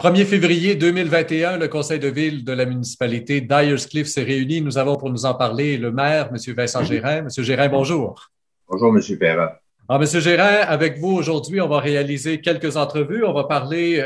1er février 2021, le conseil de ville de la municipalité d'Ayers-Cliff s'est réuni. Nous avons pour nous en parler le maire, M. Vincent Gérin. M. Gérin, bonjour. Bonjour, M. Perra. Alors, M. Gérin, avec vous aujourd'hui, on va réaliser quelques entrevues. On va parler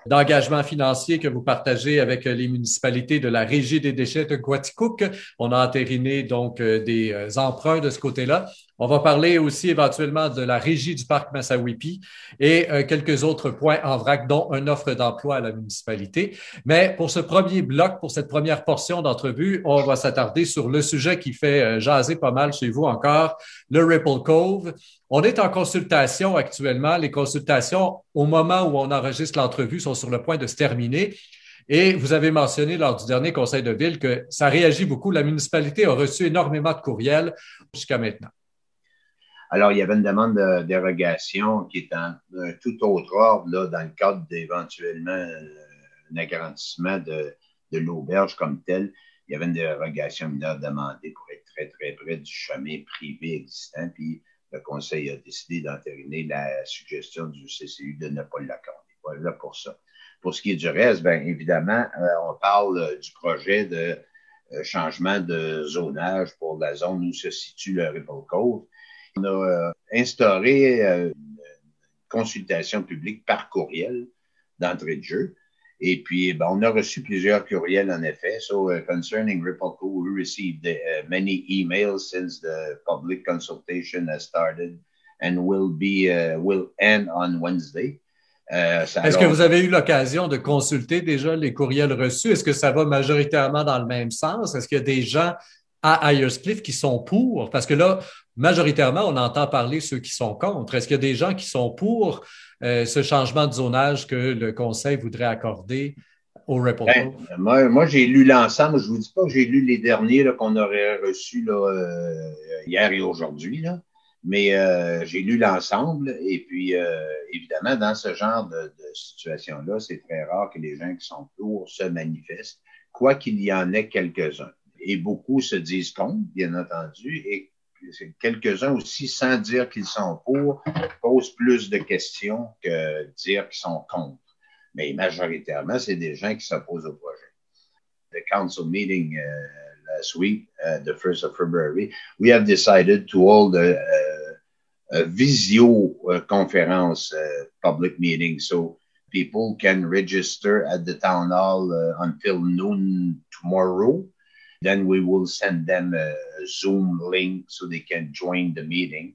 d'engagement financier que vous partagez avec les municipalités de la Régie des déchets de Quaticook. On a entériné donc des emprunts de ce côté-là. On va parler aussi éventuellement de la Régie du parc Massawippi et quelques autres points en vrac, dont une offre d'emploi à la municipalité. Mais pour ce premier bloc, pour cette première portion d'entrevue, on va s'attarder sur le sujet qui fait jaser pas mal chez vous encore, le Ripple Cove. On est en consultation actuellement. Les consultations, au moment où on enregistre l'entrevue, sont sur le point de se terminer. Et vous avez mentionné lors du dernier conseil de ville que ça réagit beaucoup. La municipalité a reçu énormément de courriels jusqu'à maintenant. Alors, il y avait une demande de dérogation qui est un tout autre ordre là, dans le cadre d'éventuellement un agrandissement de l'auberge comme tel. Il y avait une dérogation mineure demandée pour être très, très près du chemin privé existant. Puis, le conseil a décidé d'entériner la suggestion du CCU de ne pas l'accorder. Voilà pour ça. Pour ce qui est du reste, bien évidemment, on parle du projet de changement de zonage pour la zone où se situe le Ripple Cove. On a instauré une consultation publique par courriel d'entrée de jeu. Et puis, ben, on a reçu plusieurs courriels, en effet. So, concerning Ripple Cove, we received many emails since the public consultation has started and will end on Wednesday. Est-ce que vous avez eu l'occasion de consulter déjà les courriels reçus? Est-ce que ça va majoritairement dans le même sens? Est-ce qu'il y a des gens à Ayers-Cliff qui sont pour? Parce que là, majoritairement, on entend parler ceux qui sont contre. Est-ce qu'il y a des gens qui sont pour ce changement de zonage que le conseil voudrait accorder au Ripple Cove? Moi, j'ai lu l'ensemble. Je ne vous dis pas que j'ai lu les derniers là, qu'on aurait reçus là, hier et aujourd'hui, là. Mais j'ai lu l'ensemble. Et puis, évidemment, dans ce genre de situation-là, c'est très rare que les gens qui sont pour se manifestent, quoi qu'il y en ait quelques-uns. Et beaucoup se disent contre, bien entendu, et quelques-uns aussi, sans dire qu'ils sont pour, posent plus de questions que dire qu'ils sont contre. Mais majoritairement, c'est des gens qui s'opposent au projet. The council meeting last week, the 1st of February, we have decided to hold a visio conference public meeting. So people can register at the town hall until noon tomorrow. Then we will send them a Zoom link so they can join the meeting.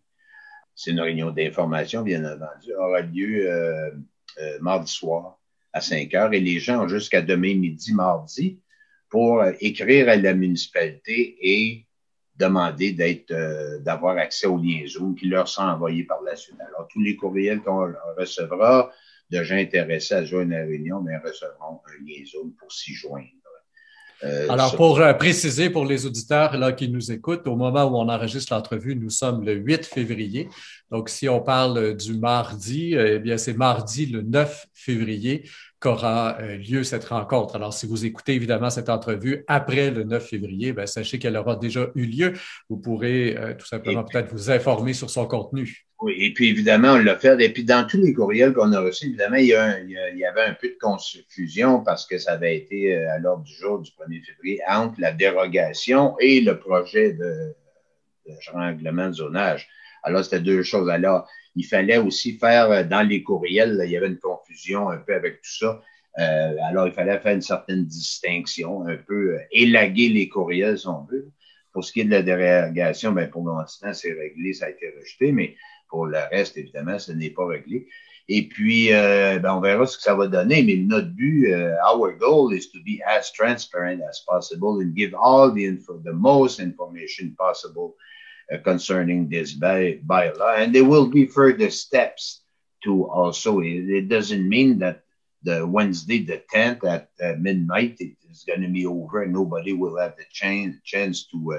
C'est une réunion d'information, bien entendu, aura lieu mardi soir à 5 heures et les gens ont jusqu'à demain midi, mardi, pour écrire à la municipalité et demander d'avoir accès aux liens Zoom qui leur sont envoyés par la suite. Alors, tous les courriels qu'on recevra de gens intéressés à joindre la réunion, bien, recevront un lien Zoom pour s'y joindre. Alors, pour préciser pour les auditeurs là, qui nous écoutent, au moment où on enregistre l'entrevue, nous sommes le 8 février. Donc, si on parle du mardi, eh bien, c'est mardi le 9 février qu'aura lieu cette rencontre. Alors, si vous écoutez évidemment cette entrevue après le 9 février, bien, sachez qu'elle aura déjà eu lieu. Vous pourrez tout simplement peut-être vous informer sur son contenu. Oui, et puis évidemment, on l'a fait. Et puis dans tous les courriels qu'on a reçus, évidemment, il y avait un peu de confusion parce que ça avait été à l'ordre du jour du 1er février entre la dérogation et le projet de règlement de zonage. Alors, c'était deux choses. Alors, il fallait aussi faire dans les courriels, là, il y avait une confusion un peu avec tout ça. Alors, il fallait faire une certaine distinction, un peu élaguer les courriels, si on veut. Pour ce qui est de la dérogation, ben, pour l'instant, c'est réglé, ça a été rejeté, mais pour le reste, évidemment, ce n'est pas réglé. Et puis, ben, on verra ce que ça va donner, mais notre but, our goal is to be as transparent as possible and give all the most information possible concerning this bylaw. And there will be further steps to also, it doesn't mean that the Wednesday, the 10th at midnight, it is going to be over and nobody will have the chance to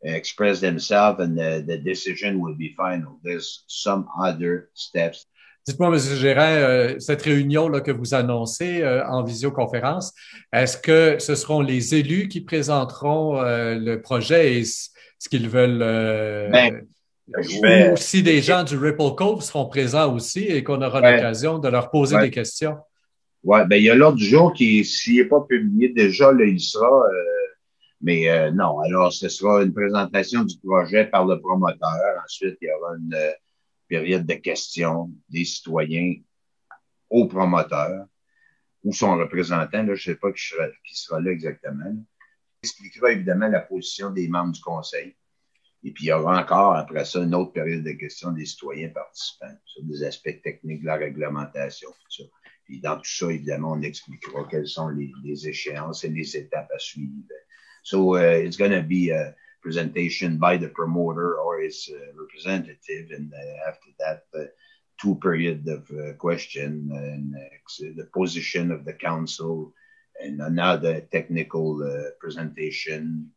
express themselves and the decision will be final. There's some other steps. Dites-moi, M. Gérin, cette réunion là, que vous annoncez en visioconférence, est-ce que ce seront les élus qui présenteront le projet et ce qu'ils veulent ou si des gens du Ripple Cove seront présents aussi et qu'on aura l'occasion de leur poser des questions? Ouais, ben, il y a l'ordre du jour qui, s'il n'est pas publié déjà, là, il sera. Mais non, alors ce sera une présentation du projet par le promoteur. Ensuite, il y aura une période de questions des citoyens au promoteur ou son représentant. Là, je ne sais pas qui sera là exactement. Là. Il expliquera évidemment la position des membres du conseil. Et puis, il y aura encore, après ça, une autre période de questions des citoyens participants sur des aspects techniques de la réglementation. Tout ça. Puis, dans tout ça, évidemment, on expliquera quelles sont les échéances et les étapes à suivre. So, it's going to be a presentation by the promoter or his representative, and after that, two period of question and the position of the council and another technical presentation.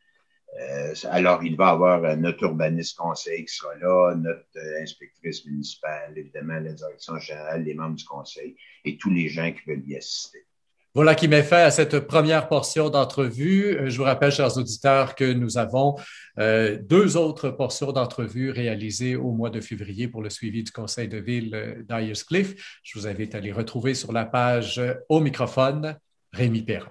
Alors, il va y avoir notre urbaniste conseil qui sera là, notre inspectrice municipale, évidemment, la direction générale, les membres du conseil et tous les gens qui veulent y assister. Voilà qui met fin à cette première portion d'entrevue. Je vous rappelle, chers auditeurs, que nous avons deux autres portions d'entrevue réalisées au mois de février pour le suivi du conseil de ville d'Ayers Cliff. Je vous invite à les retrouver sur la page au microphone, Rémi Perron.